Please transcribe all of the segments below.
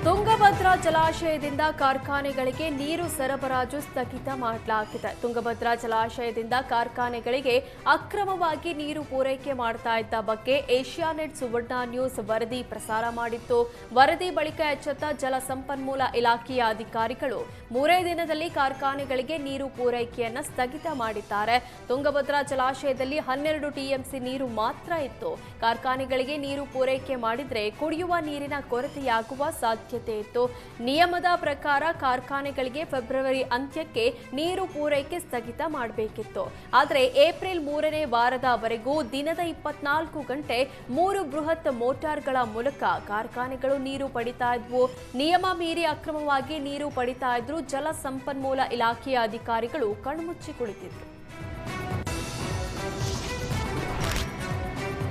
ತುಂಗಭದ್ರಾ ಜಲಾಶಯದಿಂದ ಕಾರ್ಖಾನೆಗಳಿಗೆ ನೀರು ಸರಬರಾಜು ಸ್ಥಗಿತ ಮಾಡಲಾಗಿದೆ. ತುಂಗಭದ್ರಾ ಜಲಾಶಯದಿಂದ ಕಾರ್ಖಾನೆಗಳಿಗೆ ಅಕ್ರಮವಾಗಿ ನೀರು ಪೂರೈಕೆ ಮಾಡ್ತಾ ಇದ್ದ ಬಗ್ಗೆ ಏಷ್ಯಾನೆಟ್ ಸುವರ್ಣ ನ್ಯೂಸ್ ವರದಿ ಪ್ರಸಾರ ಮಾಡಿತ್ತು. ವರದಿ ಬಳಿಕ ಎಚ್ಚೆತ್ತ ಜಲಸಂಪನ್ಮೂಲ ಇಲಾಖೆಯ ಅಧಿಕಾರಿಗಳು 3 ದಿನದಲ್ಲಿ ಕಾರ್ಖಾನೆಗಳಿಗೆ ನೀರು ಪೂರೈಕೆಯನ್ನು ಸ್ಥಗಿತ ಮಾಡಿದ್ದಾರೆ. ತುಂಗಭದ್ರಾ ಜಲಾಶಯದಲ್ಲಿ 12 ಟಿಎಂಸಿ ನೀರು ಮಾತ್ರ ಇತ್ತು. ಕಾರ್ಖಾನೆಗಳಿಗೆ ನೀರು ಪೂರೈಕೆ ಮಾಡಿದ್ರೆ ಕುಡಿಯುವ ನೀರಿನ ಕೊರತೆಯಾಗುವ ಸಾಧ್ಯತೆ ಇತ್ತು. ನಿಯಮದ ಪ್ರಕಾರ ಕಾರ್ಖಾನೆಗಳಿಗೆ ಫೆಬ್ರವರಿ ಅಂತ್ಯಕ್ಕೆ ನೀರು ಪೂರೈಕೆ ಸ್ಥಗಿತ ಮಾಡಬೇಕಿತ್ತು. ಆದರೆ ಏಪ್ರಿಲ್ 3ನೇ ವಾರದವರೆಗೂ ದಿನದ 24 ಗಂಟೆ 3 ಬೃಹತ್ ಮೋಟಾರ್ಗಳ ಮೂಲಕ ಕಾರ್ಖಾನೆಗಳು ನೀರು ಪಡಿತಾ ಇದ್ವು. ನಿಯಮ ಮೀರಿ ಅಕ್ರಮವಾಗಿ ನೀರು ಪಡಿತಾ ಇದ್ರು ಜಲಸಂಪನ್ಮೂಲ ಇಲಾಖೆಯ ಅಧಿಕಾರಿಗಳು ಕಣ್ಮುಚ್ಚಿ ಕುಳಿತಿದ್ರು.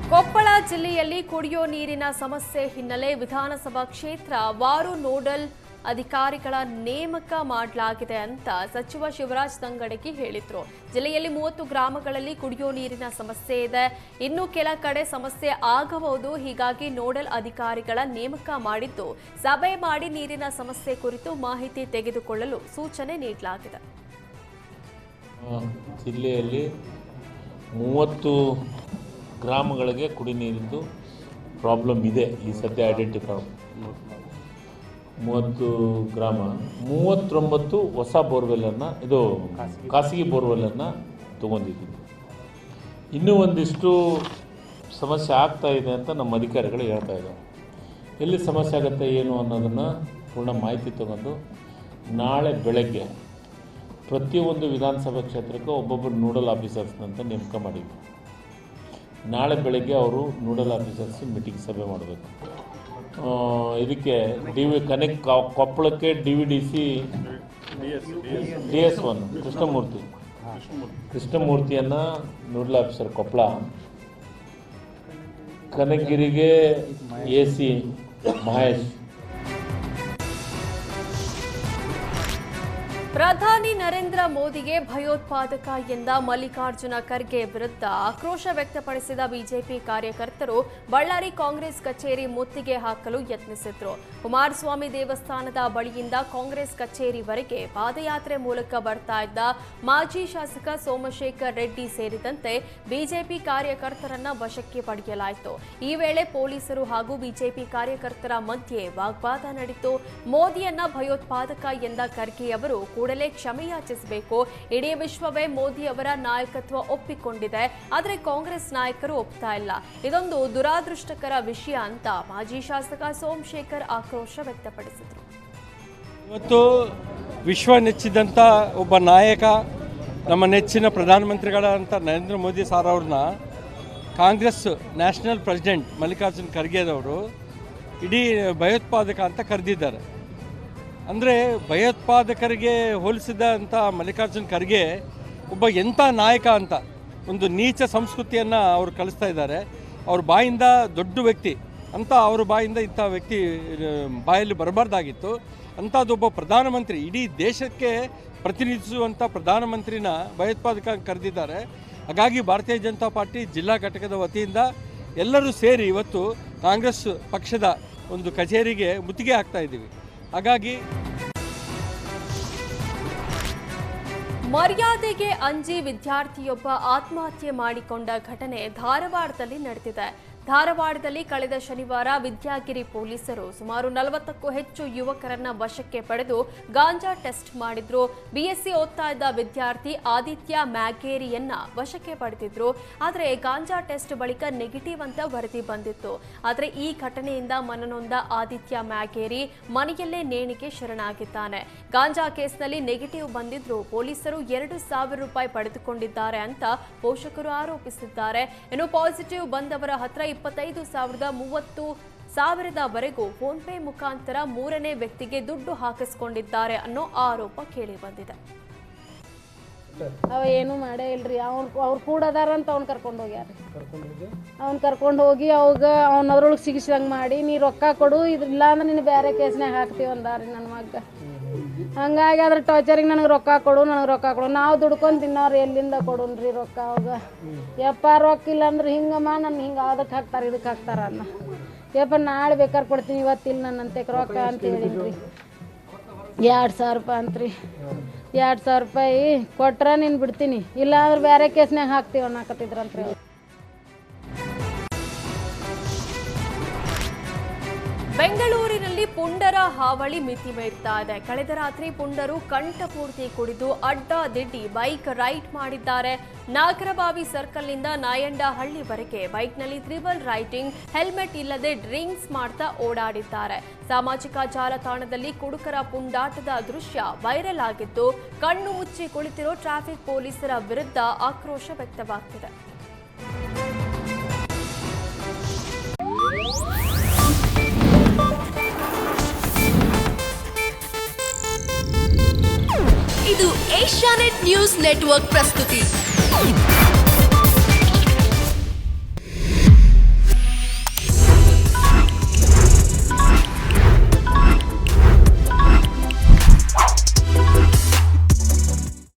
ಕೊಪ್ಪಳ ಜಿಲ್ಲೆಯಲ್ಲಿ ಕುಡಿಯೋ ನೀರಿನ ಸಮಸ್ಯೆ ಹಿನ್ನೆಲೆ ವಿಧಾನಸಭಾ ಕ್ಷೇತ್ರ ವಾರು ನೋಡಲ್ ಅಧಿಕಾರಿಗಳ ನೇಮಕ ಮಾಡಲಾಗಿದೆ ಅಂತ ಸಚಿವ ಶಿವರಾಜ್ ತಂಗಡಗಿ ಹೇಳಿದ್ರು. ಜಿಲ್ಲೆಯಲ್ಲಿ 30 ಗ್ರಾಮಗಳಲ್ಲಿ ಕುಡಿಯೋ ನೀರಿನ ಸಮಸ್ಯೆ ಇದೆ. ಇನ್ನು ಕೆಲ ಕಡೆ ಸಮಸ್ಯೆ ಆಗಬಹುದು. ಹೀಗಾಗಿ ನೋಡಲ್ ಅಧಿಕಾರಿಗಳ ನೇಮಕ ಮಾಡಿದ್ದು ಸಭೆ ಮಾಡಿ ನೀರಿನ ಸಮಸ್ಯೆ ಕುರಿತು ಮಾಹಿತಿ ತೆಗೆದುಕೊಳ್ಳಲು ಸೂಚನೆ ನೀಡಲಾಗಿದೆ. ಜಿಲ್ಲೆಯಲ್ಲಿ 30 ಗ್ರಾಮಗಳಿಗೆ ಕುಡಿ ನೀರಿಂದು ಪ್ರಾಬ್ಲಮ್ ಇದೆ. ಈ ಸದ್ಯ ಐಡೆಂಟಿಫೈ 30 ಗ್ರಾಮ, 39 ಹೊಸ ಬೋರ್ವೆಲ್ಲನ್ನು, ಇದು ಖಾಸಗಿ ಬೋರ್ವೆಲ್ಲನ್ನು ತೊಗೊಂಡಿದ್ದೀವಿ. ಇನ್ನೂ ಒಂದಿಷ್ಟು ಸಮಸ್ಯೆ ಆಗ್ತಾ ಇದೆ ಅಂತ ನಮ್ಮ ಅಧಿಕಾರಿಗಳು ಹೇಳ್ತಾ ಇದ್ದಾರೆ. ಎಲ್ಲಿ ಸಮಸ್ಯೆ ಆಗುತ್ತೆ ಏನು ಅನ್ನೋದನ್ನು ಪೂರ್ಣ ಮಾಹಿತಿ ತಗೊಂಡು ನಾಳೆ ಬೆಳಗ್ಗೆ ಪ್ರತಿಯೊಂದು ವಿಧಾನಸಭಾ ಕ್ಷೇತ್ರಕ್ಕೆ ಒಬ್ಬೊಬ್ಬರು ನೋಡಲ್ ಆಫೀಸರ್ಸ್ನಂತ ನೇಮಕ ಮಾಡಿದ್ವಿ. ನಾಳೆ ಬೆಳಗ್ಗೆ ಅವರು ನೋಡಲ್ ಆಫೀಸರ್ಸ್ ಮೀಟಿಂಗ್ ಸಭೆ ಮಾಡಬೇಕು. ಇದಕ್ಕೆ ಕೊಪ್ಪಳಕ್ಕೆ DVDC DS1 ಕೃಷ್ಣಮೂರ್ತಿಯನ್ನು ನೋಡಲ್ ಆಫೀಸರ್ ಕೊಪ್ಪಳ, ಕನಕಗಿರಿಗೆ AC ಮಹೇಶ್. ಪ್ರಧಾನಿ ನರೇಂದ್ರ ಮೋದಿಗೆ ಭಯೋತ್ಪಾದಕ ಎಂದ ಮಲ್ಲಿಕಾರ್ಜುನ ಖರ್ಗೆ ವಿರುದ್ಧ ಆಕ್ರೋಶ ವ್ಯಕ್ತಪಡಿಸಿದ ಬಿಜೆಪಿ ಕಾರ್ಯಕರ್ತರು ಬಳ್ಳಾರಿ ಕಾಂಗ್ರೆಸ್ ಕಚೇರಿ ಮುತ್ತಿಗೆ ಹಾಕಲು ಯತ್ನಿಸಿದ್ರು. ಕುಮಾರಸ್ವಾಮಿ ದೇವಸ್ಥಾನದ ಬಳಿಯಿಂದ ಕಾಂಗ್ರೆಸ್ ಕಚೇರಿವರೆಗೆ ಪಾದಯಾತ್ರೆ ಮೂಲಕ ಬರ್ತಾ ಇದ್ದ ಮಾಜಿ ಶಾಸಕ ಸೋಮಶೇಖರ್ ರೆಡ್ಡಿ ಸೇರಿದಂತೆ ಬಿಜೆಪಿ ಕಾರ್ಯಕರ್ತರನ್ನ ವಶಕ್ಕೆ ಪಡೆಯಲಾಯಿತು. ಈ ವೇಳೆ ಪೊಲೀಸರು ಹಾಗೂ ಬಿಜೆಪಿ ಕಾರ್ಯಕರ್ತರ ಮಧ್ಯೆ ವಾಗ್ವಾದ ನಡೆಯಿತು. ಮೋದಿಯನ್ನ ಭಯೋತ್ಪಾದಕ ಎಂದ ಖರ್ಗೆ ಅವರು ಕೂಡಲೇ ಕ್ಷಮೆ ಯಾಚಿಸಬೇಕು. ಇಡೀ ವಿಶ್ವವೇ ಮೋದಿ ಅವರ ನಾಯಕತ್ವ ಒಪ್ಪಿಕೊಂಡಿದೆ. ಆದರೆ ಕಾಂಗ್ರೆಸ್ ನಾಯಕರು ಒಪ್ತಾ ಇಲ್ಲ. ಇದೊಂದು ದುರಾದೃಷ್ಟಕರ ವಿಷಯ ಅಂತ ಮಾಜಿ ಶಾಸಕ ಸೋಮಶೇಖರ್ ಆಕ್ರೋಶ ವ್ಯಕ್ತಪಡಿಸಿದರು. ಇವತ್ತು ವಿಶ್ವ ನೆಚ್ಚಿದಂಥ ಒಬ್ಬ ನಾಯಕ, ನಮ್ಮ ನೆಚ್ಚಿನ ಪ್ರಧಾನಮಂತ್ರಿಗಳಂತ ನರೇಂದ್ರ ಮೋದಿ ಸಾರ್ ಅವ್ರನ್ನ ಕಾಂಗ್ರೆಸ್ ನ್ಯಾಷನಲ್ ಪ್ರೆಸಿಡೆಂಟ್ ಮಲ್ಲಿಕಾರ್ಜುನ್ ಖರ್ಗೆದವರು ಇಡೀ ಭಯೋತ್ಪಾದಕ ಅಂತ ಕರೆದಿದ್ದಾರೆ. ಅಂದರೆ ಭಯೋತ್ಪಾದಕರಿಗೆ ಹೋಲಿಸಿದಂಥ ಮಲ್ಲಿಕಾರ್ಜುನ್ ಖರ್ಗೆ ಒಬ್ಬ ಎಂಥ ನಾಯಕ ಅಂತ ಒಂದು ನೀಚ ಸಂಸ್ಕೃತಿಯನ್ನು ಅವರು ಕಲಿಸ್ತಾ ಇದ್ದಾರೆ. ಅವ್ರ ಬಾಯಿಂದ ದೊಡ್ಡ ವ್ಯಕ್ತಿ ಅಂತ, ಅವ್ರ ಬಾಯಿಂದ ಇಂಥ ವ್ಯಕ್ತಿ ಬಾಯಲ್ಲಿ ಬರಬಾರ್ದಾಗಿತ್ತು. ಅಂಥದ್ದೊಬ್ಬ ಪ್ರಧಾನಮಂತ್ರಿ, ಇಡೀ ದೇಶಕ್ಕೆ ಪ್ರತಿನಿಧಿಸುವಂಥ ಪ್ರಧಾನಮಂತ್ರಿನ ಭಯೋತ್ಪಾದಕ ಕರೆದಿದ್ದಾರೆ. ಹಾಗಾಗಿ ಭಾರತೀಯ ಜನತಾ ಪಾರ್ಟಿ ಜಿಲ್ಲಾ ಘಟಕದ ವತಿಯಿಂದ ಎಲ್ಲರೂ ಸೇರಿ ಇವತ್ತು ಕಾಂಗ್ರೆಸ್ ಪಕ್ಷದ ಒಂದು ಕಚೇರಿಗೆ ಮುತ್ತಿಗೆ ಹಾಕ್ತಾ ಇದ್ದೀವಿ. ಹಾಗಾಗಿ ಮರ್ಯಾದೆಗೆ ಅಂಜಿ ವಿದ್ಯಾರ್ಥಿಯೊಬ್ಬ ಆತ್ಮಹತ್ಯೆ ಮಾಡಿಕೊಂಡ ಘಟನೆ ಧಾರವಾಡದಲ್ಲಿ ನಡೆದಿದೆ. ಧಾರವಾಡದಲ್ಲಿ ಕಳೆದ ಶನಿವಾರ ವಿದ್ಯಾಗಿರಿ ಪೊಲೀಸರು ಸುಮಾರು 40ಕ್ಕೂ ಹೆಚ್ಚು ಯುವಕರನ್ನ ವಶಕ್ಕೆ ಪಡೆದು ಗಾಂಜಾ ಟೆಸ್ಟ್ ಮಾಡಿದ್ರು. BSc ಓದ್ತಾ ಇದ್ದ ವಿದ್ಯಾರ್ಥಿ ಆದಿತ್ಯ ಮ್ಯಾಗೇರಿಯನ್ನ ವಶಕ್ಕೆ ಪಡೆದಿದ್ರು. ಆದರೆ ಗಾಂಜಾ ಟೆಸ್ಟ್ ಬಳಿಕ ನೆಗೆಟಿವ್ ಅಂತ ವರದಿ ಬಂದಿತ್ತು. ಆದರೆ ಈ ಘಟನೆಯಿಂದ ಮನನೊಂದ ಆದಿತ್ಯ ಮ್ಯಾಗೇರಿ ಮನೆಯಲ್ಲೇ ನೇಣಿಗೆ ಶರಣಾಗಿದ್ದಾನೆ. ಗಾಂಜಾ ಕೇಸ್ನಲ್ಲಿ ನೆಗೆಟಿವ್ ಬಂದಿದ್ರು ಪೊಲೀಸರು 2,000 ರೂಪಾಯಿ ಪಡೆದುಕೊಂಡಿದ್ದಾರೆ ಅಂತ ಪೋಷಕರು ಆರೋಪಿಸಿದ್ದಾರೆ. ಇನ್ನು ಪಾಸಿಟಿವ್ ಬಂದವರ ಹತ್ರ 25,000-30,000ವರೆಗೂ ಫೋನ್ ಪೇ ಮುಖಾಂತರ 3ನೇ ವ್ಯಕ್ತಿಗೆ ದುಡ್ಡು ಹಾಕಿಸ್ಕೊಂಡಿದ್ದಾರೆ ಅನ್ನೋ ಆರೋಪ ಕೇಳಿ ಬಂದಿದೆ. ಅವ ಏನು ಮಾಡೇ ಇಲ್ರಿ. ಅವ್ರು ಕೂಡ ಅದಾರಂತ ಅವ್ನು ಕರ್ಕೊಂಡು ಹೋಗ್ಯಾರ. ಅವ್ನು ಕರ್ಕೊಂಡು ಹೋಗಿ ಅವ್ನದ್ರೊಳಗೆ ಸಿಗಿಸ್ದಂಗೆ ಮಾಡಿ, ನೀ ರೊಕ್ಕ ಕೊಡು, ಇದಿಲ್ಲ ಅಂದ್ರೆ ನೀನು ಬೇರೆ ಕೇಸ್ನಾಗ ಹಾಕ್ತೀವಿ ಅಂದಾರಿ ನನ್ನ ಮಗ. ಹಂಗಾಗಿ ಅದ್ರ ಟಾರ್ಚರಿಗೆ ನನಗೆ ರೊಕ್ಕ ಕೊಡು, ನಾವು ದುಡ್ಕೊಂಡು ತಿನ್ನೋರು ಎಲ್ಲಿಂದ ಕೊಡುನ್ರಿ ರೊಕ್ಕ. ಅವಾಗ ಯಪ್ಪ ರೊಕ್ಕ ಇಲ್ಲ ಅಂದ್ರೆ ಹಿಂಗಮ್ಮ ನನ್ನ ಹಿಂಗೆ ಅದಕ್ಕೆ ಹಾಕ್ತಾರೆ ಇದಕ್ಕೆ ಹಾಕ್ತಾರ ಅನ್ನ. ಯಪ್ಪ ನಾಳೆ ಬೇಕಾದ್ರೆ ಕೊಡ್ತೀನಿ ಇವತ್ತಿಲ್ಲ ನನ್ನಂತೆ ರೊಕ್ಕ ಅಂತ ಹೇಳಿದ್ರಿ 2,000 ರೂಪಾಯಿ ಅಂತ್ರಿ 2,000 ರೂಪಾಯಿ ಕೊಟ್ರೆ ನೀನು ಬಿಡ್ತೀನಿ ಇಲ್ಲ ಅಂದ್ರೆ ಬೇರೆ ಕೇಸ್ನಾಗ ಹಾಕ್ತೀವಿ ಅನ್ನಕತ್ತಿದ್ರಂತ್ರಿ. ಬೆಂಗಳೂರಿನಲ್ಲಿ ಪುಂಡರ ಹಾವಳಿ ಮಿತಿ ಮೀರ್ತಾ ಇದೆ. ಕಳೆದ ರಾತ್ರಿ ಪುಂಡರು ಕಂಠಪೂರ್ತಿ ಕುಡಿದು ಅಡ್ಡಾದಿಡ್ಡಿ ಬೈಕ್ ರೈಡ್ ಮಾಡಿದ್ದಾರೆ. ನಾಗರಬಾವಿ ಸರ್ಕಲ್ನಿಂದ ನಾಯಂಡಹಳ್ಳಿವರೆಗೆ ಬೈಕ್ನಲ್ಲಿ ತ್ರಿಬಲ್ ರೈಡಿಂಗ್, ಹೆಲ್ಮೆಟ್ ಇಲ್ಲದೆ ಡ್ರಿಂಕ್ಸ್ ಮಾಡ್ತಾ ಓಡಾಡಿದ್ದಾರೆ. ಸಾಮಾಜಿಕ ಜಾಲತಾಣದಲ್ಲಿ ಕುಡುಕರ ಪುಂಡಾಟದ ದೃಶ್ಯ ವೈರಲ್ ಆಗಿದ್ದು, ಕಣ್ಣು ಮುಚ್ಚಿ ಕುಳಿತಿರೋ ಟ್ರಾಫಿಕ್ ಪೊಲೀಸರ ವಿರುದ್ಧ ಆಕ್ರೋಶ ವ್ಯಕ್ತವಾಗ್ತಿದೆ. ಇದು ಏಷ್ಯಾನೆಟ್ ನ್ಯೂಸ್ ನೆಟ್ವರ್ಕ್ ಪ್ರಸ್ತುತಿ.